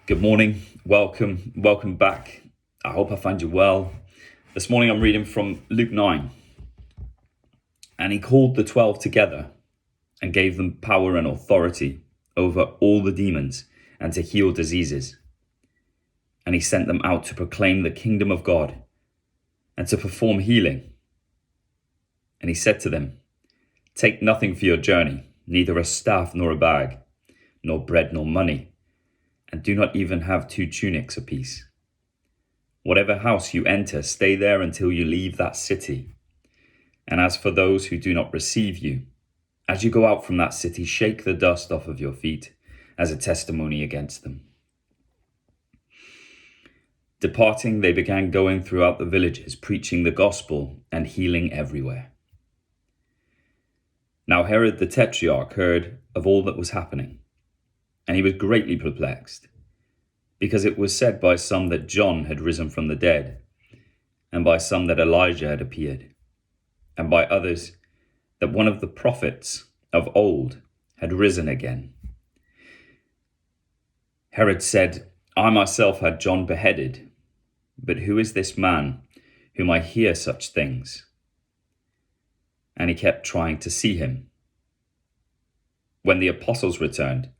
Good morning. Welcome back. I hope I find you well. This morning I'm reading from Luke 9. And he called the 12 together and gave them power and authority over all the demons and to heal diseases. And he sent them out to proclaim the kingdom of God and to perform healing. And he said to them, "Take nothing for your journey, neither a staff nor a bag, nor bread nor money, and do not even have 2 tunics apiece. Whatever house you enter, stay there until you leave that city. And as for those who do not receive you, as you go out from that city, shake the dust off of your feet as a testimony against them." Departing, they began going throughout the villages, preaching the gospel and healing everywhere. Now Herod the Tetrarch heard of all that was happening, and he was greatly perplexed, because it was said by some that John had risen from the dead, and by some that Elijah had appeared, and by others that one of the prophets of old had risen again. Herod said, "I myself had John beheaded, but who is this man whom I hear such things?" And he kept trying to see him. When the apostles returned,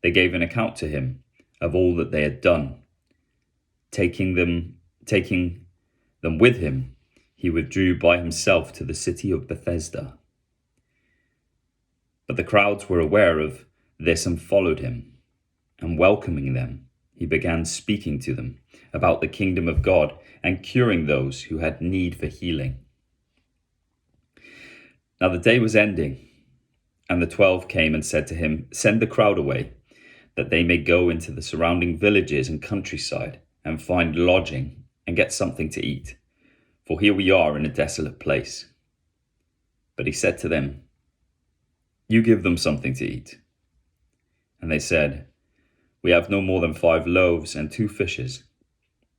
they gave an account to him of all that they had done. Taking them with him, he withdrew by himself to the city of Bethesda. But the crowds were aware of this and followed him, and welcoming them, he began speaking to them about the kingdom of God and curing those who had need for healing. Now the day was ending, and the 12 came and said to him, "Send the crowd away, that they may go into the surrounding villages and countryside and find lodging and get something to eat, for here we are in a desolate place." But he said to them, "You give them something to eat." And they said, "We have no more than 5 loaves and 2 fishes,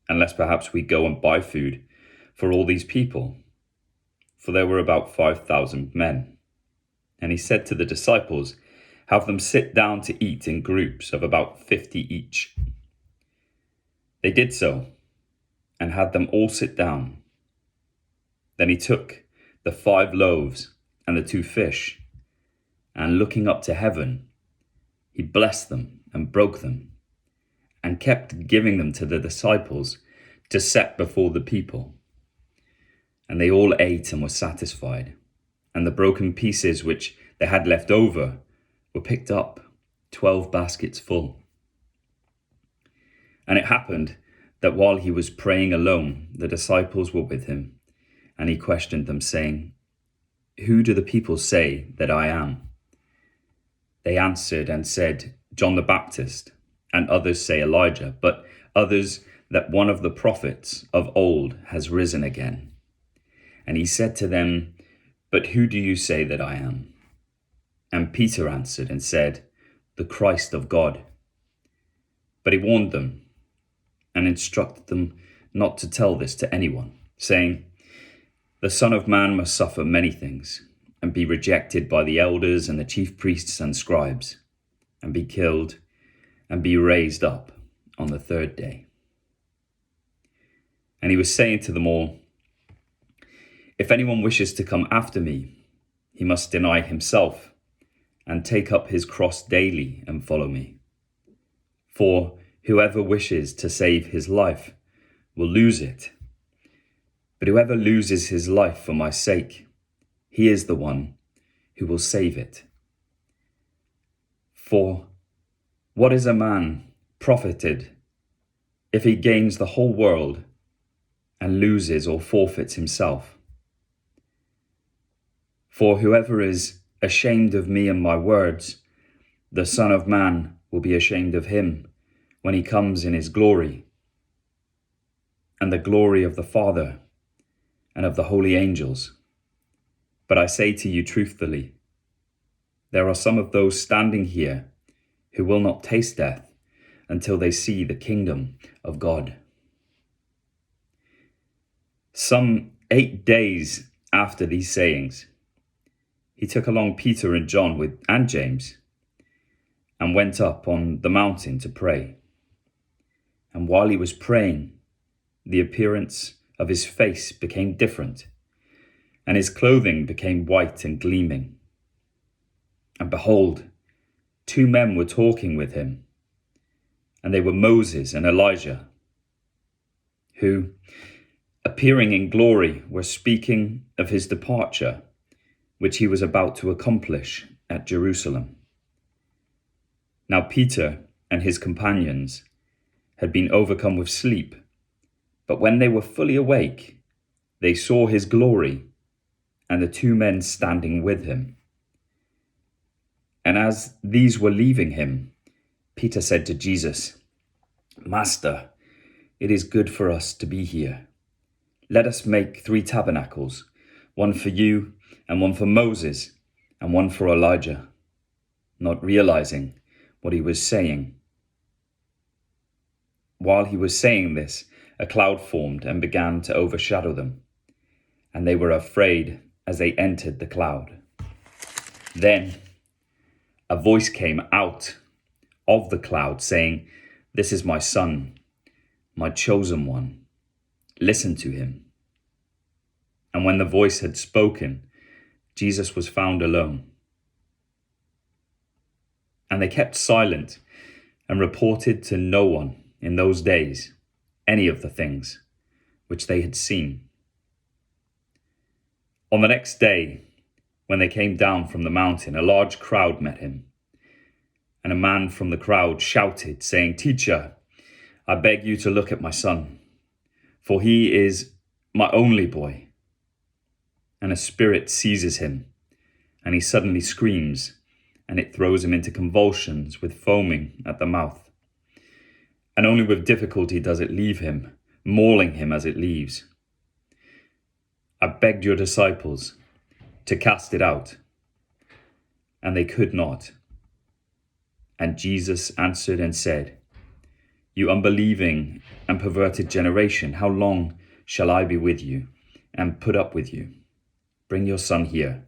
unless perhaps we go and buy food for all these people." For there were about 5,000 men. And he said to the disciples, "Have them sit down to eat in groups of about 50 each." They did so, and had them all sit down. Then he took the 5 loaves and the 2 fish, and looking up to heaven, he blessed them and broke them, and kept giving them to the disciples to set before the people. And they all ate and were satisfied, and the broken pieces which they had left over were picked up, 12 baskets full. And it happened that while he was praying alone, the disciples were with him, and he questioned them, saying, "Who do the people say that I am?" They answered and said, "John the Baptist, and others say Elijah, but others that one of the prophets of old has risen again." And he said to them, "But who do you say that I am?" And Peter answered and said, "The Christ of God." But he warned them and instructed them not to tell this to anyone, saying, "The Son of Man must suffer many things, and be rejected by the elders and the chief priests and scribes, and be killed, and be raised up on the 3rd day." And he was saying to them all, "If anyone wishes to come after me, he must deny himself and take up his cross daily and follow me. For whoever wishes to save his life will lose it, but whoever loses his life for my sake, he is the one who will save it. For what is a man profited if he gains the whole world and loses or forfeits himself? For whoever is ashamed of me and my words, the Son of Man will be ashamed of him when he comes in his glory, and the glory of the Father and of the holy angels. But I say to you truthfully, there are some of those standing here who will not taste death until they see the kingdom of God." Some 8 days after these sayings, he took along Peter and John and James, and went up on the mountain to pray. And while he was praying, the appearance of his face became different, and his clothing became white and gleaming. And behold, two men were talking with him, and they were Moses and Elijah, who, appearing in glory, were speaking of his departure, which he was about to accomplish at Jerusalem. Now Peter and his companions had been overcome with sleep, but when they were fully awake, they saw his glory and the two men standing with him. And as these were leaving him, Peter said to Jesus, "Master, it is good for us to be here. Let us make 3 tabernacles, one for you and one for Moses and one for Elijah," not realizing what he was saying. While he was saying this, a cloud formed and began to overshadow them, and they were afraid as they entered the cloud. Then a voice came out of the cloud saying, "This is my son, my chosen one. Listen to him." And when the voice had spoken, Jesus was found alone. And they kept silent and reported to no one in those days any of the things which they had seen. On the next day, when they came down from the mountain, a large crowd met him. And a man from the crowd shouted, saying, "Teacher, I beg you to look at my son, for he is my only boy." And a spirit seizes him, and he suddenly screams, and it throws him into convulsions with foaming at the mouth. And only with difficulty does it leave him, mauling him as it leaves. I begged your disciples to cast it out, and they could not. And Jesus answered and said, "You unbelieving and perverted generation, how long shall I be with you and put up with you? Bring your son here."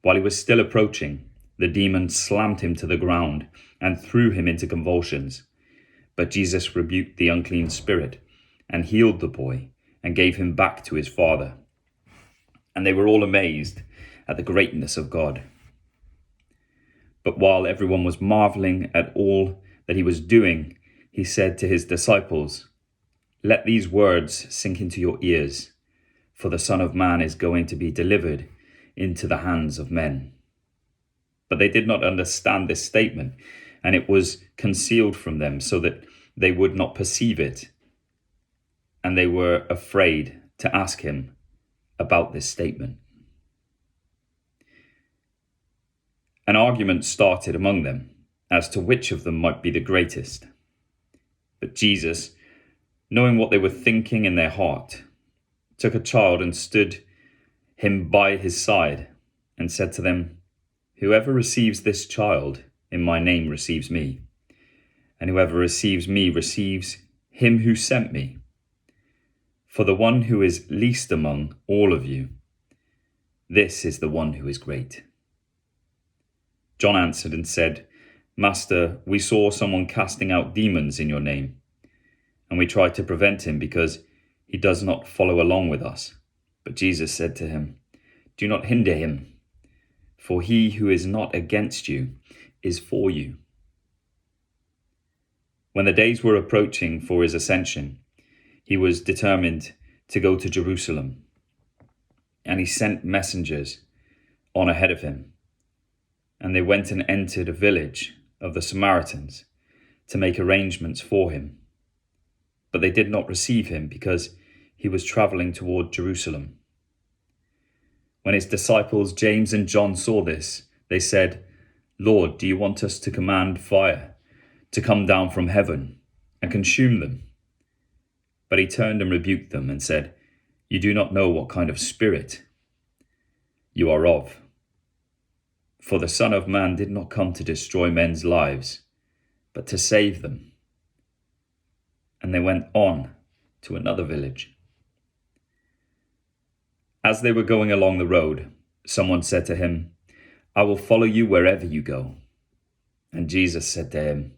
While he was still approaching, the demon slammed him to the ground and threw him into convulsions. But Jesus rebuked the unclean spirit and healed the boy and gave him back to his father. And they were all amazed at the greatness of God. But while everyone was marveling at all that he was doing, he said to his disciples, "Let these words sink into your ears, for the Son of Man is going to be delivered into the hands of men." But they did not understand this statement, and it was concealed from them so that they would not perceive it. And they were afraid to ask him about this statement. An argument started among them as to which of them might be the greatest. But Jesus, knowing what they were thinking in their heart, took a child and stood him by his side and said to them, "Whoever receives this child in my name receives me, and whoever receives me receives him who sent me. For the one who is least among all of you, this is the one who is great." John answered and said, "Master, we saw someone casting out demons in your name, and we tried to prevent him because he does not follow along with us." But Jesus said to him, "Do not hinder him, for he who is not against you is for you." When the days were approaching for his ascension, he was determined to go to Jerusalem, and he sent messengers on ahead of him. And they went and entered a village of the Samaritans to make arrangements for him. But they did not receive him because he was traveling toward Jerusalem. When his disciples James and John saw this, they said, "Lord, do you want us to command fire to come down from heaven and consume them?" But he turned and rebuked them and said, "You do not know what kind of spirit you are of. For the Son of Man did not come to destroy men's lives, but to save them." And they went on to another village. As they were going along the road, someone said to him, "I will follow you wherever you go." And Jesus said to him,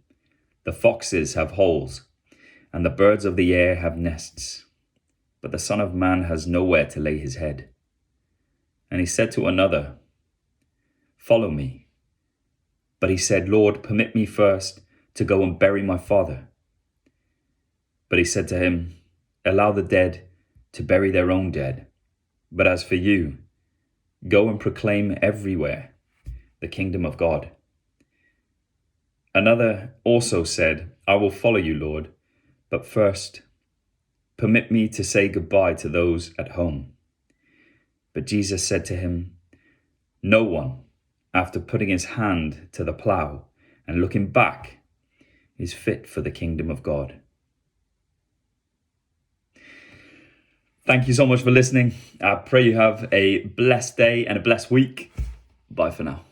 "The foxes have holes, and the birds of the air have nests, but the Son of Man has nowhere to lay his head. And he said to another, Follow me. But he said, Lord, permit me first to go and bury my father. But he said to him, Allow the dead to bury their own dead. But as for you, go and proclaim everywhere the kingdom of God. Another also said, I will follow you, Lord, but first permit me to say goodbye to those at home. But Jesus said to him, No one, after putting his hand to the plough and looking back, is fit for the kingdom of God. Thank you so much for listening. I pray you have a blessed day and a blessed week. Bye for now.